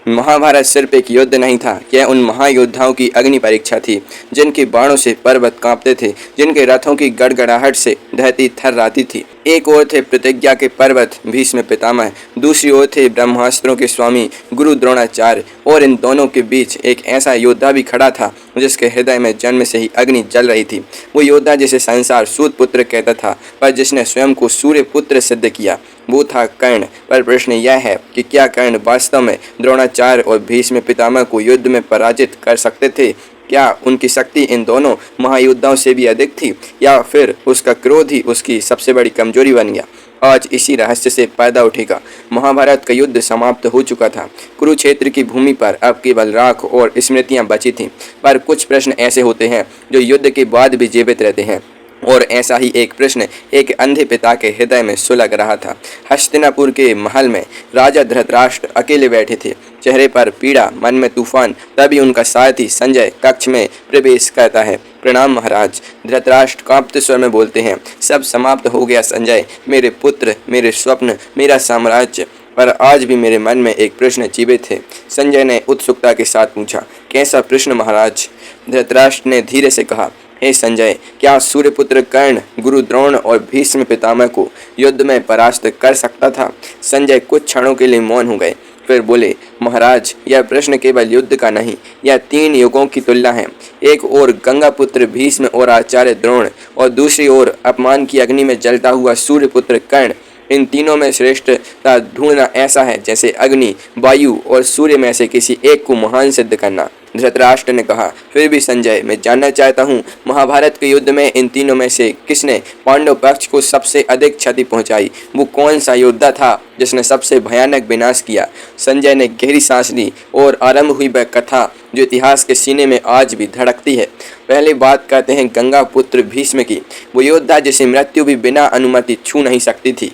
महाभारत सिर्फ एक युद्ध नहीं था, यह उन महायोद्धाओं की अग्नि परीक्षा थी जिनके बाणों से पर्वत कांपते थे, जिनके रथों की गड़गड़ाहट से धरती थर्राती थी। एक ओर थे प्रतिज्ञा के पर्वत भीष्म पितामह, दूसरी ओर थे ब्रह्मास्त्रों के स्वामी गुरु द्रोणाचार्य, और इन दोनों के बीच एक ऐसा योद्धा भी खड़ा था जिसके हृदय में जन्म से ही अग्नि जल रही थी। वो योद्धा जिसे संसार सूत पुत्र कहता था, पर जिसने स्वयं को सूर्य पुत्र सिद्ध किया, वो था कर्ण। पर प्रश्न यह है कि क्या कर्ण वास्तव में द्रोणाचार्य और भीष्म पितामह को युद्ध में पराजित कर सकते थे? क्या उनकी शक्ति इन दोनों महायोद्धाओं से भी अधिक थी, या फिर उसका क्रोध ही उसकी सबसे बड़ी कमजोरी बन गया? आज इसी रहस्य से पैदा उठेगा। महाभारत का युद्ध समाप्त हो चुका था। कुरुक्षेत्र की भूमि पर अब केवल राख और स्मृतियां बची थीं। पर कुछ प्रश्न ऐसे होते हैं जो युद्ध के बाद भी जीवित रहते हैं, और ऐसा ही एक प्रश्न एक अंधे पिता के हृदय में सुलग रहा था। हस्तिनापुर के महल में राजा धृतराष्ट्र अकेले बैठे थे, चेहरे पर पीड़ा, मन में तूफान। तभी उनका सारथी संजय कक्ष में प्रवेश करता है। प्रणाम महाराज। धृतराष्ट्र कांपते स्वर में बोलते हैं, सब समाप्त हो गया संजय, मेरे पुत्र, मेरे स्वप्न, मेरा साम्राज्य। पर आज भी मेरे मन में एक प्रश्न जीवित है। संजय ने उत्सुकता के साथ पूछा, कैसा प्रश्न महाराज? धृतराष्ट्र ने धीरे से कहा, हे संजय, क्या सूर्यपुत्र कर्ण गुरु द्रोण और भीष्म पितामह को युद्ध में परास्त कर सकता था? संजय कुछ क्षणों के लिए मौन हो गए, फिर बोले, महाराज, यह प्रश्न केवल युद्ध का नहीं, यह 3 युगों की तुलना है। एक ओर गंगा पुत्र भीष्म और आचार्य द्रोण, और दूसरी ओर अपमान की अग्नि में जलता हुआ सूर्यपुत्र कर्ण। इन तीनों में श्रेष्ठता ढूंढना ऐसा है जैसे अग्नि, वायु और सूर्य में से किसी एक को महान सिद्ध करना। धृतराष्ट्र ने कहा, फिर भी संजय, मैं जानना चाहता हूँ, महाभारत के युद्ध में इन तीनों में से किसने पांडव पक्ष को सबसे अधिक क्षति पहुंचाई? वो कौन सा योद्धा था जिसने सबसे भयानक विनाश किया? संजय ने गहरी सांस ली और आरंभ हुई वह कथा जो इतिहास के सीने में आज भी धड़कती है। पहले बात करते हैं गंगा पुत्र भीष्म की, वो योद्धा जिसे मृत्यु भी बिना अनुमति छू नहीं सकती थी।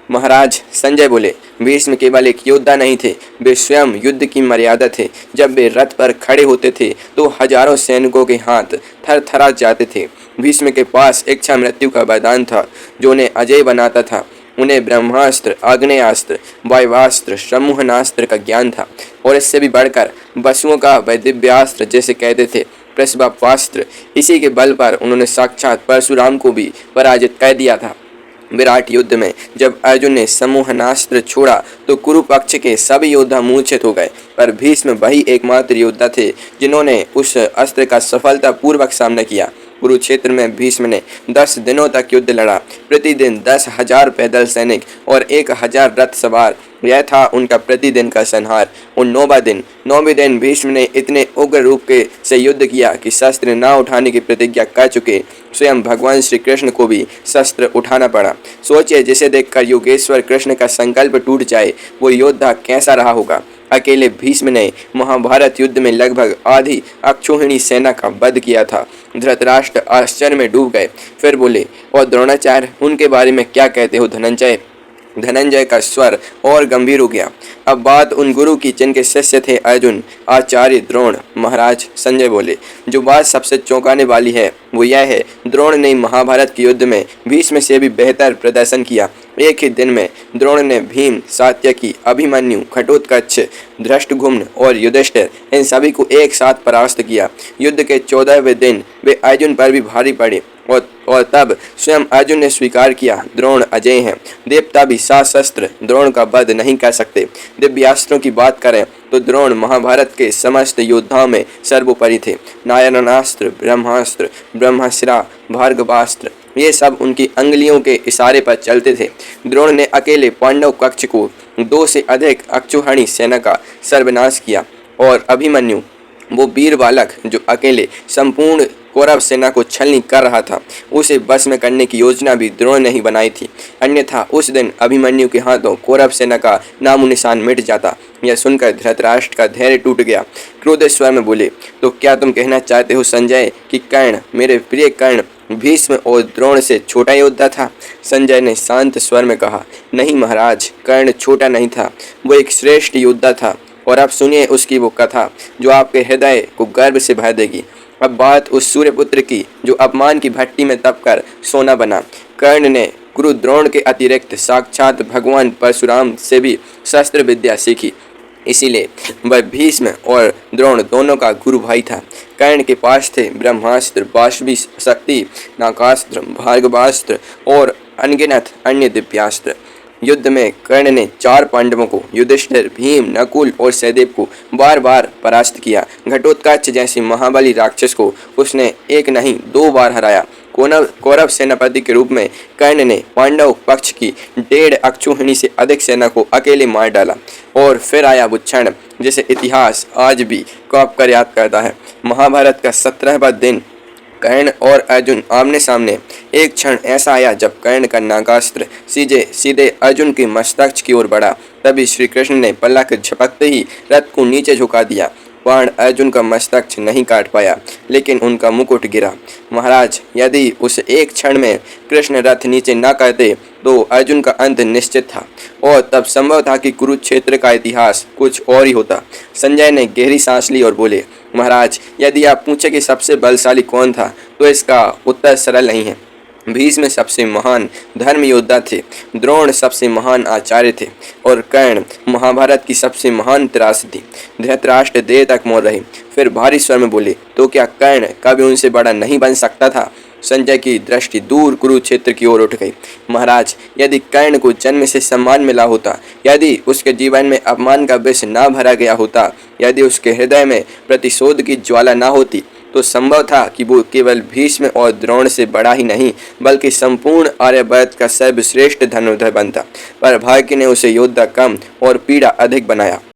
महाराज, संजय बोले, भीष्म केवल एक योद्धा नहीं थे, वे स्वयं युद्ध की मर्यादा थे। जब वे रथ पर खड़े होते थे तो हजारों सैनिकों के हाथ थर थरा जाते थे। भीष्म के पास इच्छा मृत्यु का वरदान था जो उन्हें अजय बनाता था। उन्हें ब्रह्मास्त्र, आग्नेयास्त्र, वायुवास्त्र, सम्मोहनास्त्र का ज्ञान था, और इससे भी बढ़कर वसुओं का वह दिव्यास्त्र जिसे कहते थे प्रसवास्त्र। इसी के बल पर उन्होंने साक्षात परशुराम को भी पराजित कर दिया था। विराट युद्ध में जब अर्जुन ने सम्मोहनास्त्र छोड़ा तो कुरु पक्ष के सभी योद्धा मूर्छित हो गए, पर भीष्म वही एकमात्र योद्धा थे जिन्होंने उस अस्त्र का सफलतापूर्वक सामना किया। कुरुक्षेत्र में भीष्म ने 10 दिनों तक युद्ध लड़ा, प्रतिदिन 10,000 पैदल सैनिक और 1,000 रथ सवार। यह था उनका प्रतिदिन का संहार। और 9वें दिन भीष्म ने इतने उग्र रूप से युद्ध किया कि शस्त्र न उठाने की प्रतिज्ञा कर चुके स्वयं भगवान श्री कृष्ण को भी शस्त्र उठाना पड़ा। सोचिए, जिसे देखकर योगेश्वर कृष्ण का संकल्प टूट जाए, वो योद्धा कैसा रहा होगा। अकेले भीष्म ने महाभारत युद्ध में लगभग आधी अक्षौहिणी सेना का वध किया था। धृतराष्ट्र आश्चर्य में डूब गए, फिर बोले, और द्रोणाचार्य, उनके बारे में क्या कहते हो धनंजय? धनंजय का स्वर और गंभीर हो गया। अब बात उन गुरु की जिनके शिष्य थे अर्जुन, आचार्य द्रोण। महाराज, संजय बोले, जो बात सबसे चौंकाने वाली है वो यह है, द्रोण ने महाभारत के युद्ध में भीष्म से भी बेहतर प्रदर्शन किया। एक ही दिन में द्रोण ने भीम, सात्यकी, अभिमन्यु, घटोत्कच, धृष्टद्युम्न और युधिष्ठिर, इन सभी को एक साथ परास्त किया। युद्ध के 14वें दिन वे अर्जुन पर भी भारी पड़े, और तब स्वयं अर्जुन ने स्वीकार किया, द्रोण अजय हैं। देवता भी शस्त्र द्रोण का वध नहीं कर सकते। दिव्यास्त्रों की बात करें तो द्रोण महाभारत के समस्त योद्धाओं में सर्वोपरि थे। नारायणास्त्र, ब्रह्मास्त्र, ब्रह्मशिरा, भार्गवास्त्र, ये सब उनकी अंगुलियों के इशारे पर चलते थे। द्रोण ने अकेले पांडव कक्ष को 2 से अधिक अक्षौहिणी सेना का सर्वनाश किया, और अभिमन्यु, वो वीर बालक जो अकेले संपूर्ण कौरव सेना को छलनी कर रहा था, उसे बस में करने की योजना भी द्रोण ने ही बनाई थी। अन्यथा उस दिन अभिमन्यु के हाथों कौरव सेना का नामो निशान मिट जाता। यह सुनकर धृतराष्ट्र का धैर्य टूट गया। क्रोध स्वर में बोले, तो क्या तुम कहना चाहते हो संजय कि कर्ण, मेरे प्रिय कर्ण, भीष्म और द्रोण से छोटा योद्धा था? संजय ने शांत स्वर में कहा, नहीं महाराज, कर्ण छोटा नहीं था, वो एक श्रेष्ठ योद्धा था। और अब सुनिए उसकी वो कथा जो आपके हृदय को गर्व से भर देगी। अब बात उस सूर्यपुत्र की जो अपमान की भट्टी में तपकर सोना बना। कर्ण ने गुरु द्रोण के अतिरिक्त साक्षात भगवान परशुराम से भी शस्त्र विद्या सीखी। इसीलिए वह भीष्म और द्रोण दोनों का गुरु भाई था। कर्ण के पास थे ब्रह्मास्त्र, बाष्पी शक्ति, नागास्त्र, भार्गवास्त्र और अनगिनत अन्य दिव्यास्त्र। युद्ध में कर्ण ने 4 पांडवों को, युधिष्ठिर, भीम, नकुल और सहदेव को बार बार परास्त किया। घटोत्कच जैसे महाबली राक्षस को उसने एक नहीं 2 बार हराया। कौरव सेनापति के रूप में कर्ण ने पांडव पक्ष की 1.5 अक्षौहिणी से अधिक सेना को अकेले मार डाला। और फिर आया वो क्षण जिसे इतिहास आज भी कांप कर याद करता है। महाभारत का 17वां दिन कर्ण और अर्जुन आमने सामने। एक क्षण ऐसा आया जब कर्ण का नागास्त्र सीधे अर्जुन के मस्तक की ओर बढ़ा। तभी श्री कृष्ण ने पलक झपकते ही रथ को नीचे झुका दिया। बाण अर्जुन का मस्तक नहीं काट पाया, लेकिन उनका मुकुट गिरा। महाराज, यदि उस एक क्षण में कृष्ण रथ नीचे न करते तो अर्जुन का अंत निश्चित था, और तब संभव था कि कुरुक्षेत्र का इतिहास कुछ और ही होता। संजय ने गहरी सांस ली और बोले, महाराज, यदि आप पूछे कि सबसे बलशाली कौन था तो इसका उत्तर सरल नहीं है। भीष्म सबसे महान धर्म योद्धा थे, द्रोण सबसे महान आचार्य थे और कर्ण महाभारत की सबसे महान त्रास थी। धृतराष्ट्र देर तक मौन रहे, फिर भारी स्वर में बोले, तो क्या कर्ण कभी उनसे बड़ा नहीं बन सकता था? संजय की दृष्टि दूर कुरुक्षेत्र की ओर उठ गई। महाराज, यदि कर्ण को जन्म से सम्मान मिला होता, यदि उसके जीवन में अपमान का विष न भरा गया होता, यदि उसके हृदय में प्रतिशोध की ज्वाला न होती, तो संभव था कि वो केवल भीष्म और द्रोण से बड़ा ही नहीं बल्कि संपूर्ण आर्यवर्त का सर्वश्रेष्ठ धनुर्धर बनता। पर भाग्य ने उसे योद्धा कम और पीड़ा अधिक बनाया।